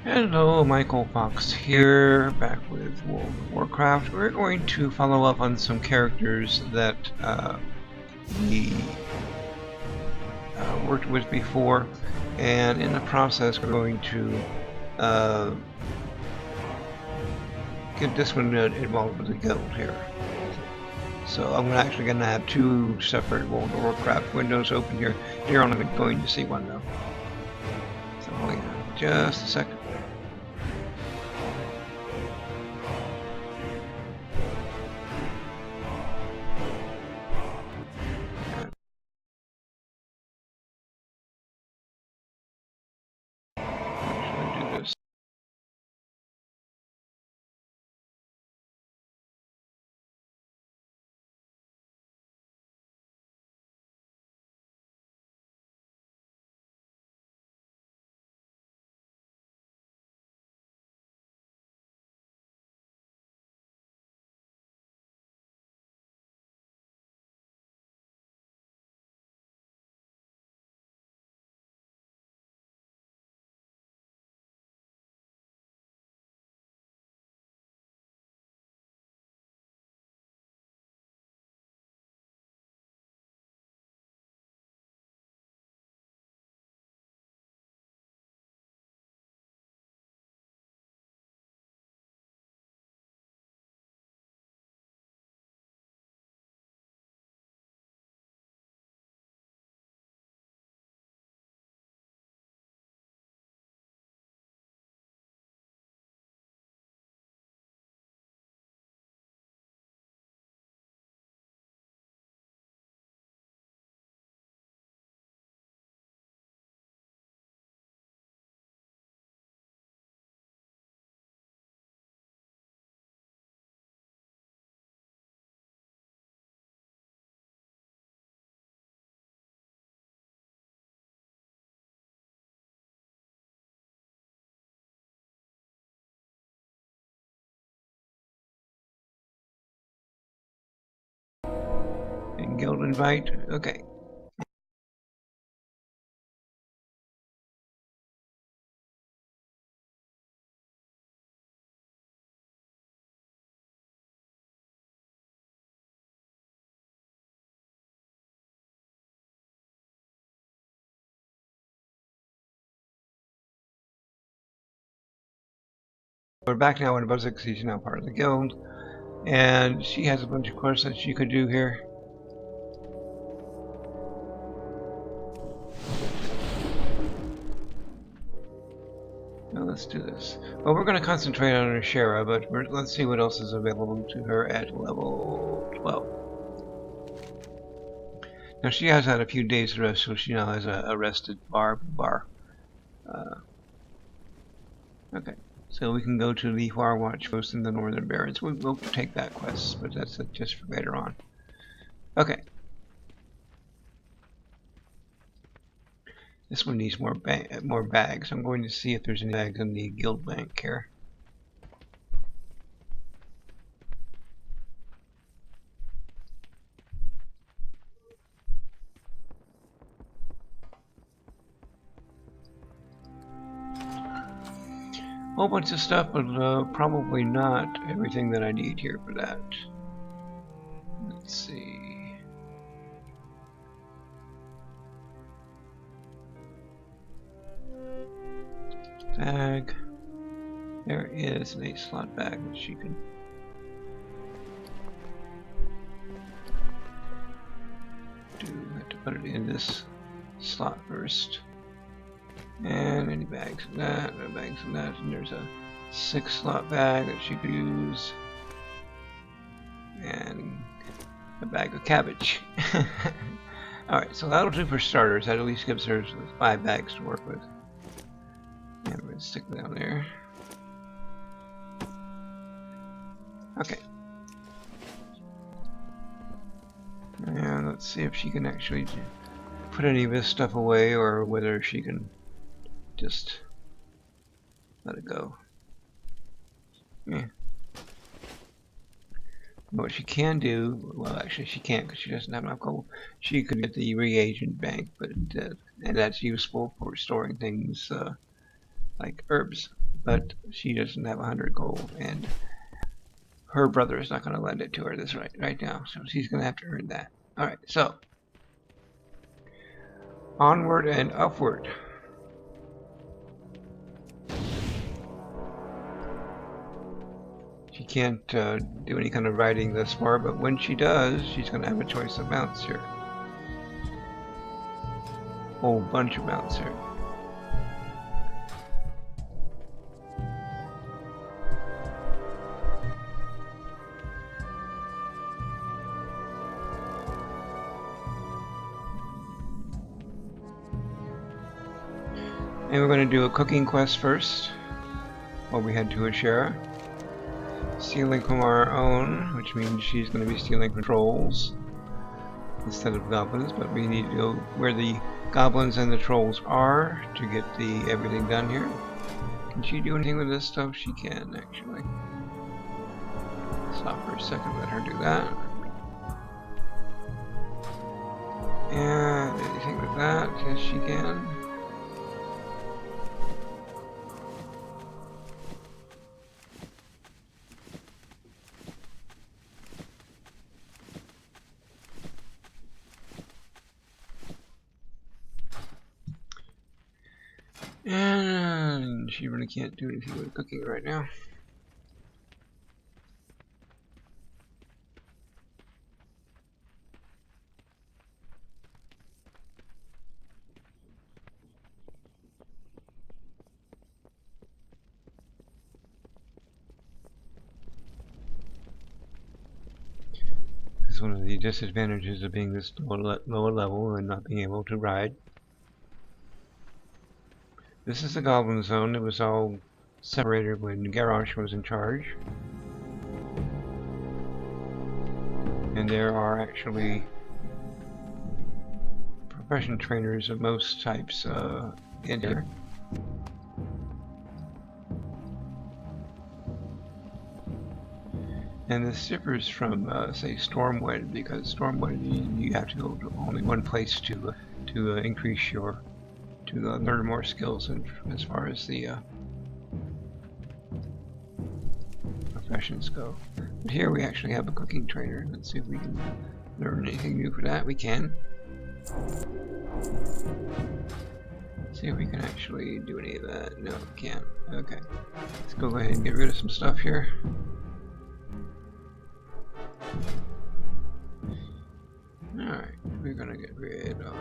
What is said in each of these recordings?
Hello, Michael Fox here, back with World of Warcraft. We're going to follow up on some characters that we worked with before, and in the process, we're going to uh, get this one involved with the guild here. So I'm actually going to have two separate World of Warcraft windows open here. You're only going to see one though. So yeah, just a second. Actually do this. And guild invite. Okay. We're back now in Buzzard. She's now part of the guild, and she has a bunch of quests that she could do here. Now let's do this. Well, we're going to concentrate on Azshara, but let's see what else is available to her at level 12. Now she has had a few days rest, so she now has a rested bar. Uh, okay, so we can go to the Far Watch Post in the Northern Barrens. We'll take that quest, but that's just for later on. Okay. This one needs more bags. I'm going to see if there's any bags in the guild bank here. Whole bunch of stuff, but probably not everything that I need here for that. Let's see. Bag. There is an 8-slot bag that she can do. I have to put it in this slot first. And any bags of that, no bags of that, and there's a 6-slot bag that she could use. And a bag of cabbage. Alright, so that'll do for starters. That at least gives her 5 bags to work with. And we're going to stick down there. Okay. And let's see if she can actually put any of this stuff away, or whether she can just let it go. Yeah. What she can do, well, actually she can't because she doesn't have enough gold. She could get the reagent bank, but and that's useful for storing things like herbs. but she doesn't have 100 gold, and her brother is not going to lend it to her this right now, so she's going to have to earn that. Alright, so onward and upward. She can't do any kind of riding thus far, but when she does, she's going to have a choice of mounts here. Whole bunch of mounts here. And we're going to do a cooking quest first, while we head to Azshara. Stealing from our own, which means she's going to be stealing from trolls instead of goblins, but we need to go where the goblins and the trolls are to get everything done here. Can she do anything with this stuff? She can, actually. Stop for a second, let her do that. And anything with that? Yes, she can. And she really can't do anything with cooking right now. This is one of the disadvantages of being this lower level and not being able to ride. This is the Goblin Zone. It was all separated when Garrosh was in charge. And there are actually profession trainers of most types in here. And this differs from, say, Stormwind, because Stormwind you have to go to only one place to increase your learn more skills, and as far as the professions go. But here we actually have a cooking trainer. Let's see if we can learn anything new for that. We can. See if we can actually do any of that. No, we can't. Okay. Let's go ahead and get rid of some stuff here. Alright, we're gonna get rid of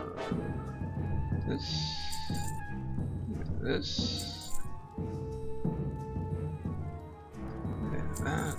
this. This. And that.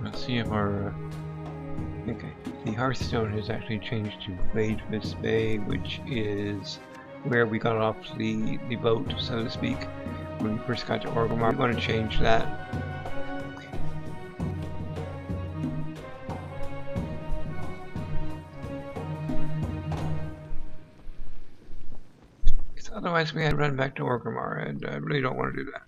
Let's see if our okay, the Hearthstone has actually changed to Bladevis Bay, which is where we got off the boat, so to speak, when we first got to Orgrimmar. We're going to change that. Because otherwise we had to run back to Orgrimmar, and I really don't want to do that.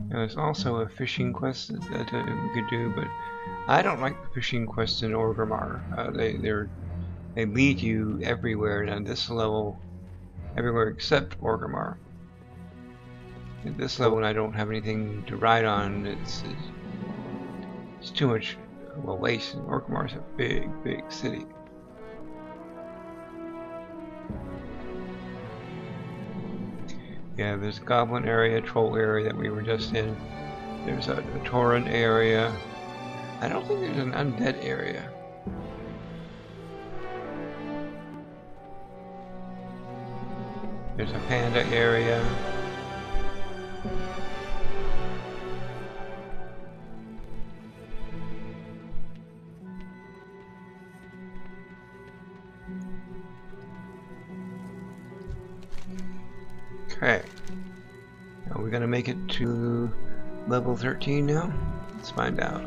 There's also a fishing quest that we could do, but I don't like the fishing quests in Orgrimmar. They lead you everywhere, and on this level, everywhere except Orgrimmar. At this level, when I don't have anything to ride on, it's too much of a waste. Orgrimmar is a big city. Yeah, there's a Goblin area, Troll area that we were just in. There's a Tauren area. I don't think there's an Undead area. There's a Panda area. Okay. Are we gonna make it to level 13 now? Let's find out.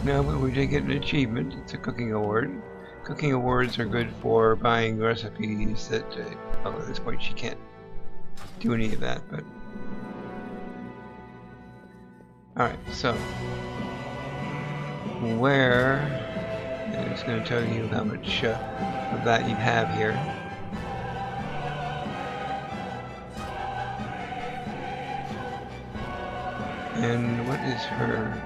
No, but we did get an achievement. It's a cooking award. Cooking awards are good for buying recipes that, well, at this point she can't do any of that, but... Alright, so... where... and it's going to tell you how much of that you have here. And what is her...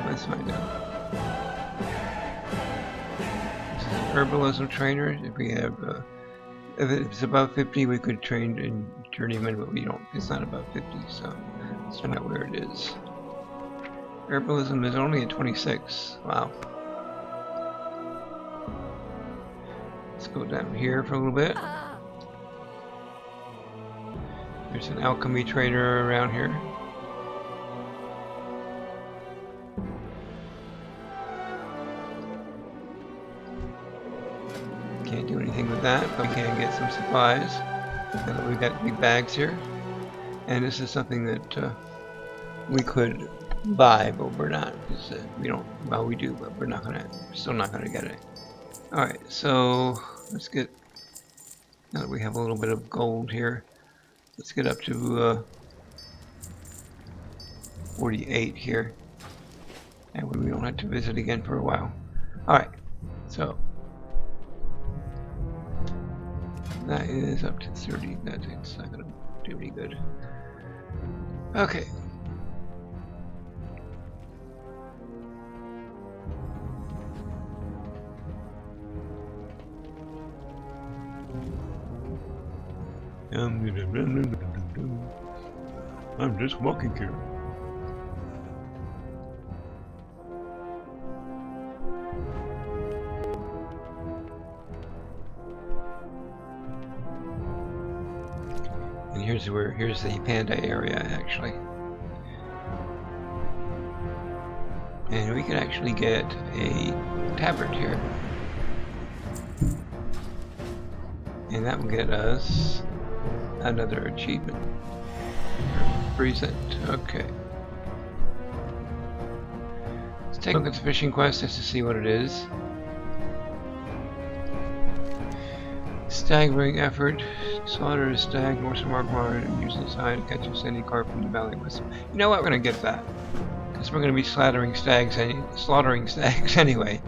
let's find out. This is an herbalism trainer. If we have... if it's above 50, we could train in journeyman, but we don't. It's not above 50, so let's find out where it is. Herbalism is only at 26. Wow. Let's go down here for a little bit. There's an alchemy trainer around here. Can't do anything with that, but we can get some supplies. And we've got big bags here. And this is something that we could buy, but we're not. Because we don't. Well, we do, but we're not gonna. Still not gonna get it. All right, so let's get. Now that we have a little bit of gold here, let's get up to 48 here, and we don't have to visit again for a while. All right, so. That is up to 30. It's not going to do any good. Okay. I'm just walking here. Here's the panda area actually. And we can actually get a tabard here. And that will get us another achievement. Present. Okay. Let's take a look at the fishing quest just to see what it is. Staggering effort. Slaughter a stag north of Warcraft and use its hide to catch a sandy carp from the valley west. You know what? We're gonna get that because we're gonna be slaughtering stags anyway.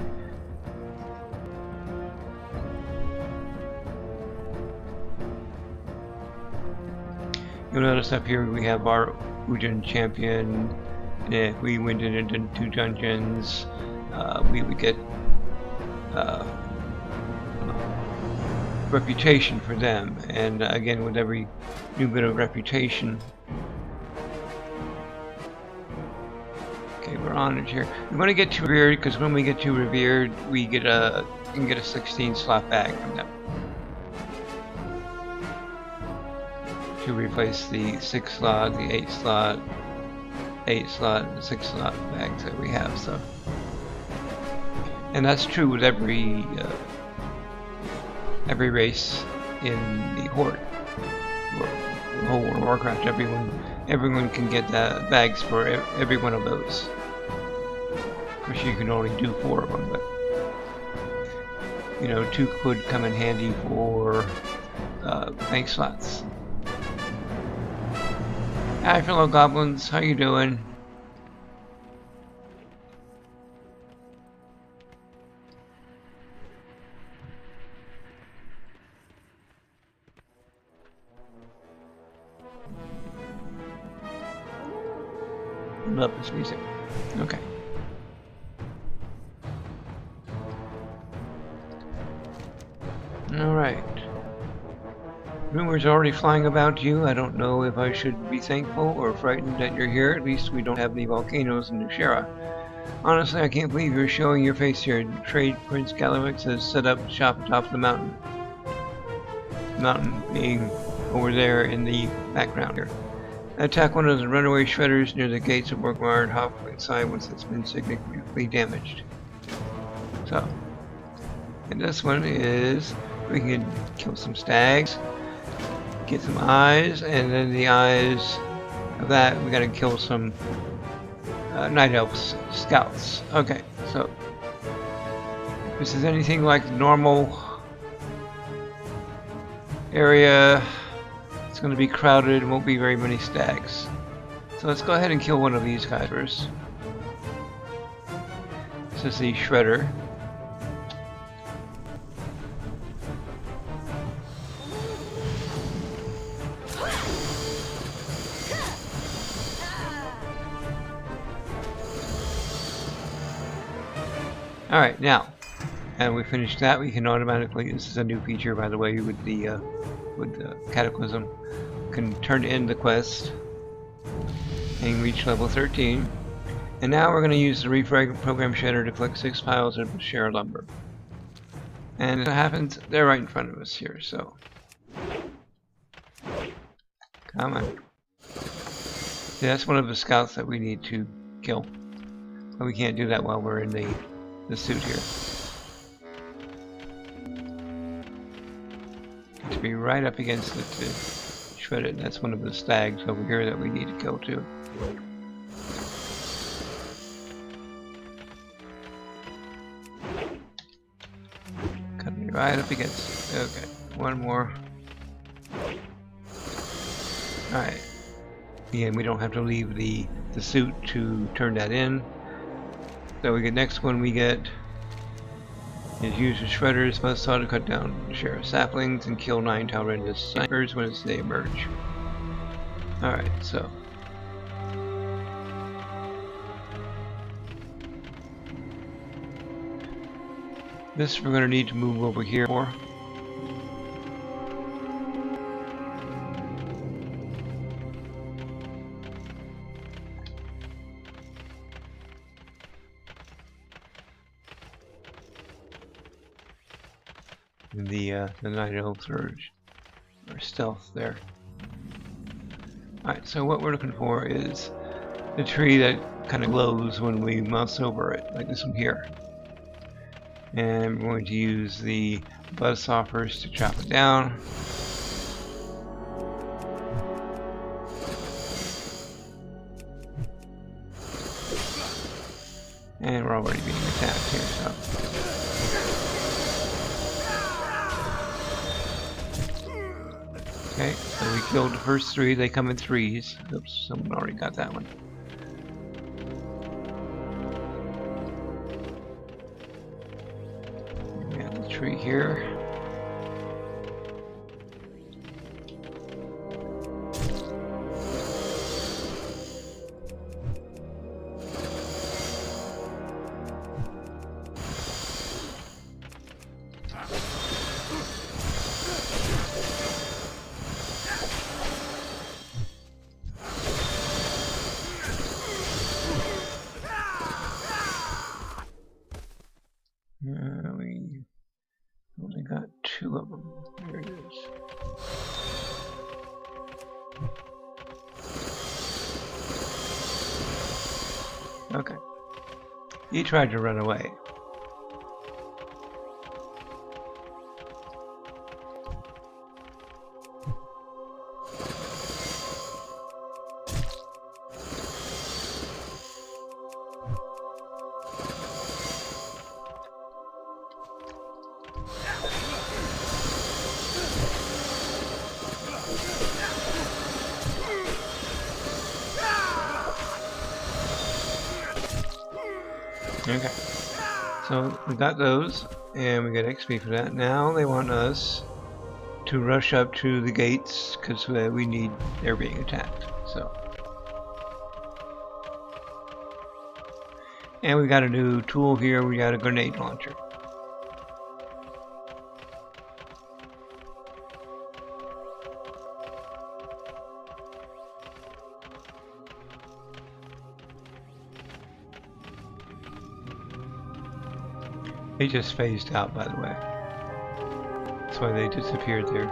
You'll notice up here we have our Ujin champion. And if we went into 2 dungeons, we would get reputation for them, and again, with every new bit of reputation. Okay, we're on it here. We want to get too revered because when we get too revered, we can get a 16 slot bag from them to replace the 6 slot, the 8 slot, 8 slot, and 6 slot bags that we have. So, and that's true with every race in the Horde, or the whole World of Warcraft. Everyone can get bags for every one of those. Of course, you can only do 4 of them, but you know, 2 could come in handy for bank slots. Hi, fellow goblins. How you doing? Love this music. Okay. Alright. Rumors already flying about you. I don't know if I should be thankful or frightened that you're here. At least we don't have any volcanoes in Azshara. Honestly, I can't believe you're showing your face here. Trade Prince Galawix has set up shop atop the mountain. Mountain being over there in the background here. Attack one of the runaway shredders near the gates of Warcraft. Hop inside once it's been significantly damaged. So, and this one is We can kill some stags, get some eyes, and then the eyes of that we gotta kill some night elves scouts. Okay, so if this is anything like the normal area, it's going to be crowded and won't be very many stags. So let's go ahead and kill one of these guys first. This is the Shredder. Alright, now, and we finished that, we can automatically, this is a new feature by the way, with the Cataclysm, can turn in the quest and reach level 13. And now we're going to use the reprogram shredder to collect 6 piles of share lumber. And it happens, they're right in front of us here, so. Come on. See, that's one of the scouts that we need to kill. But we can't do that while we're in the suit here. To be right up against it to shred it. That's one of the stags over here that we need to kill too. Cut me right up against it. Okay, one more. Alright. Again, we don't have to leave the suit to turn that in. So we get next one we get is use the shredders must auto cut down share of saplings and kill 9 Talrendus snipers when they emerge. Alright, so this we're going to need to move over here for. The night elves are stealth there. Alright, so what we're looking for is the tree that kind of glows when we mouse over it, like this one here. And we're going to use the buzz sappers to chop it down. And we're already being attacked here, so. Okay, so we killed the first 3, they come in 3s. Oops, someone already got that one. We got the tree here. We only got 2 of them. There it is. Okay. He tried to run away. Okay, so we got those, and we got XP for that. Now they want us to rush up to the gates, because we need, they're being attacked, so. And we got a new tool here, we got a grenade launcher. They just phased out, by the way. That's why they disappeared there.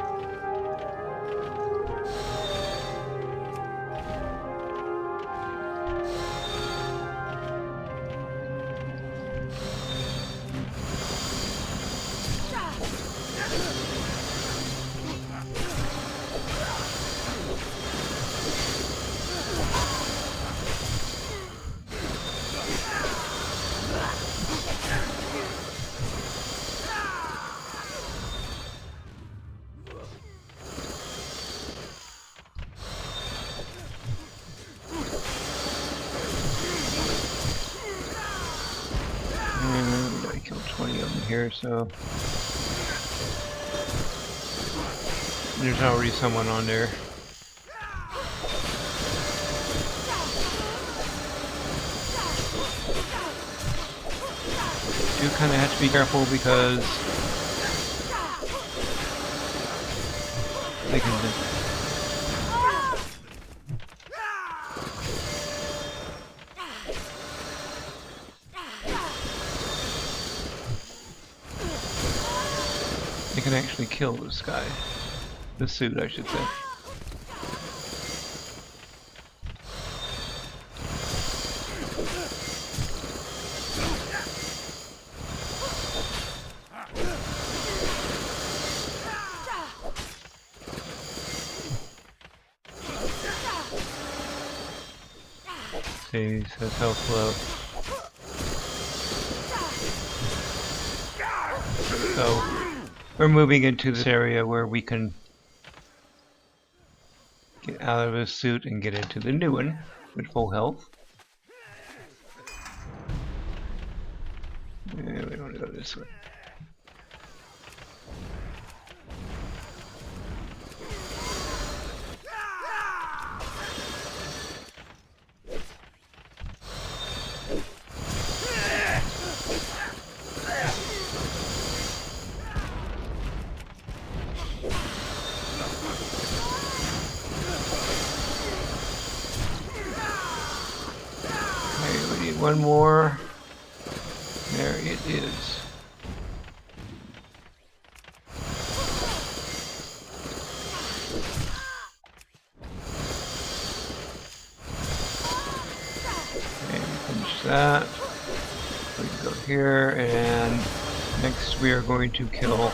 And we gotta kill 20 of them here, so there's already someone on there. You kind of have to be careful because they can actually kill this guy. The suit, I should say. See, says health low. So we're moving into this area where we can get out of his suit and get into the new one with full health. Yeah, we want to go this way. One more. There it is. Okay, finish that. We can go here, and next we are going to kill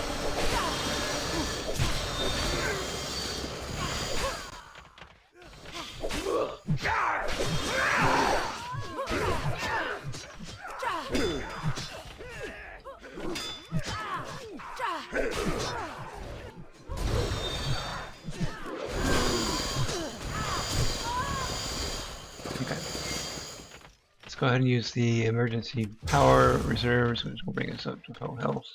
go ahead and use the emergency power reserves, which will bring us up to full health.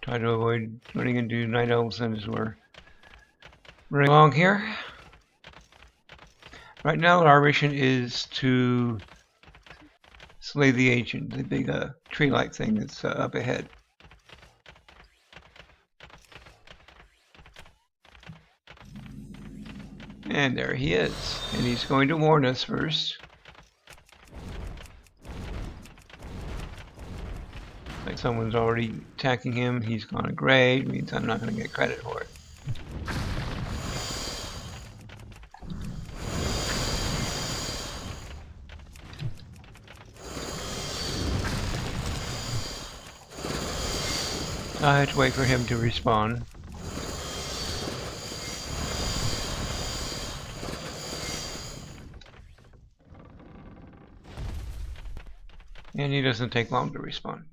Try to avoid running into night elves as we're running along here. Right now our mission is to slay the ancient, the big tree-like thing that's up ahead. And there he is. And he's going to warn us first. Like someone's already attacking him. He's gone gray. It means I'm not going to get credit for it. I have to wait for him to respawn. And he doesn't take long to respawn.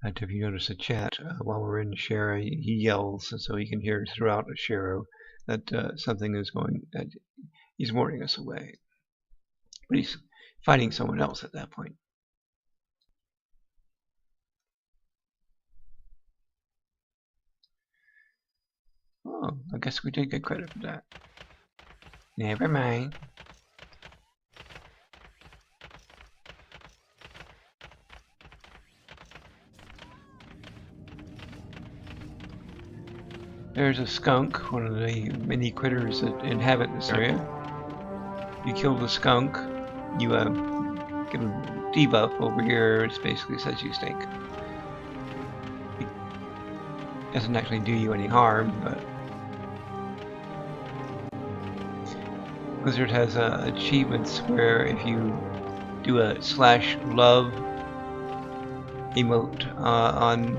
And if you notice the chat, while we're in Azshara, he yells, and so you can hear throughout Azshara that something is going, that he's warning us away. But he's fighting someone else at that point. Oh, I guess we did get credit for that. Never mind. There's a skunk, one of the many critters that inhabit this area. You kill the skunk, you get a debuff over here, which basically says you stink. It doesn't actually do you any harm, but Blizzard has achievements where if you do a /love emote on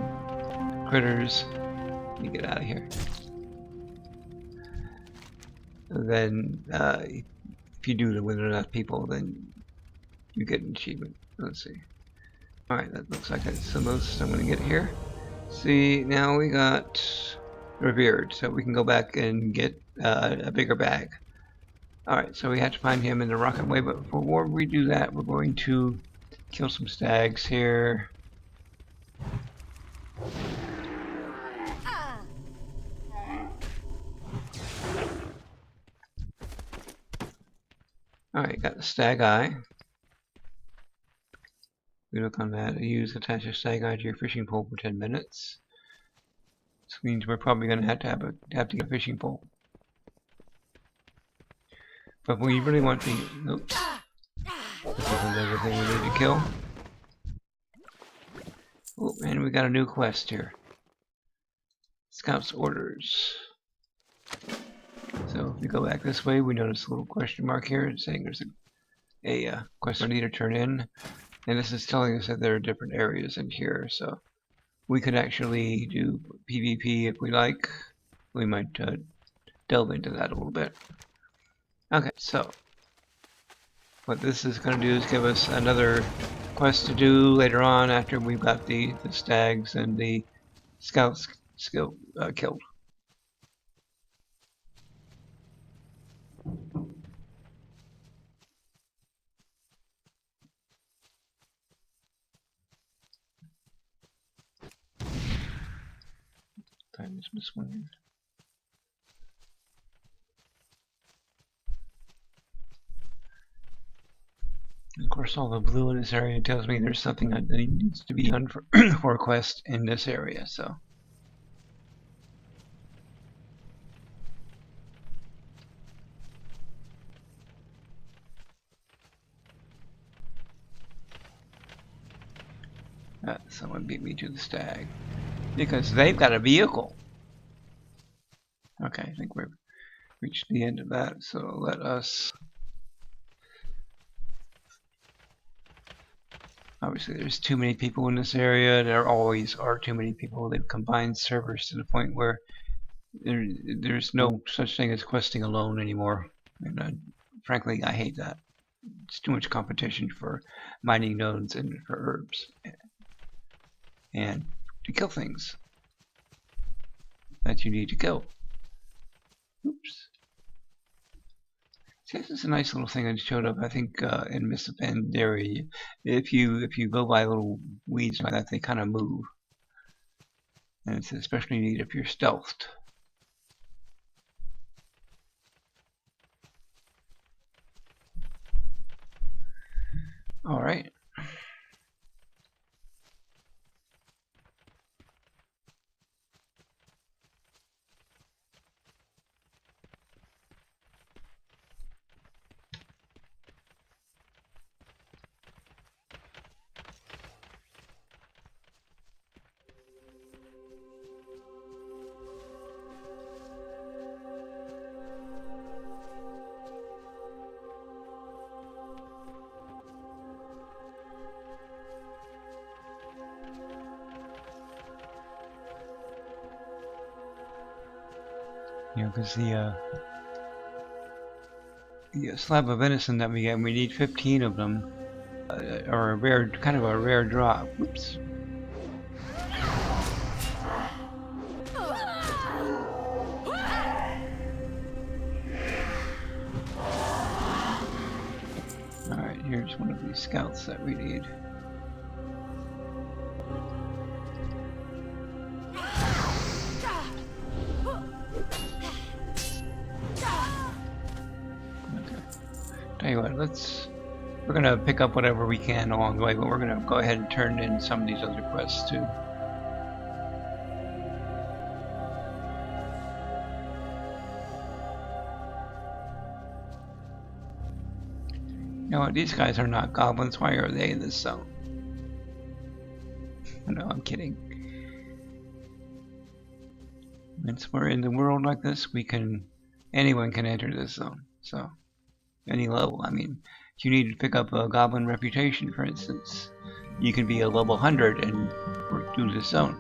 critters, let me get out of here. Then if you do it with enough people, then you get an achievement. Let's see. Alright, that looks like it's the most I'm going to get here. See, now we got revered, so we can go back and get a bigger bag. Alright, so we have to find him in the rocket way, but before we do that, we're going to kill some stags here. Alright, got the stag eye. We look on that. Use attach a stag eye to your fishing pole for 10 minutes. This means we're probably going to have to get a fishing pole. But we really want the... Oops. This isn't everything we need to kill. Oh, and we got a new quest here. Scout's orders. So if we go back this way, we notice a little question mark here saying there's a quest we need to turn in. And this is telling us that there are different areas in here. So we could actually do PvP if we like. We might delve into that a little bit. Okay, so what this is going to do is give us another quest to do later on after we've got the stags and the scouts killed. I just missed one here. Of course, all the blue in this area tells me there's something that needs to be done for, for a quest in this area, so. Someone beat me to the stag. Because they've got a vehicle. Okay, I think we've reached the end of that, so let us... Obviously, there's too many people in this area. There always are too many people. They've combined servers to the point where there's no such thing as questing alone anymore. And frankly, I hate that. It's too much competition for mining nodes and for herbs. And to kill things that you need to kill. Oops. See, this is a nice little thing that showed up, I think, in Miss Bend area. If you go by little weeds like that, they kind of move. And it's especially neat if you're stealthed. Alright. You know, because the slab of venison that we get, we need 15 of them, are a rare, kind of a rare drop. Whoops. Alright, here's one of these scouts that we need. Tell you what, we're gonna pick up whatever we can along the way, but we're gonna go ahead and turn in some of these other quests too. You know what, these guys are not goblins, why are they in this zone? No, I'm kidding. Once we're in the world like this, anyone can enter this zone, so. Any level. I mean, if you need to pick up a goblin reputation, for instance, you can be a level 100 and do this zone.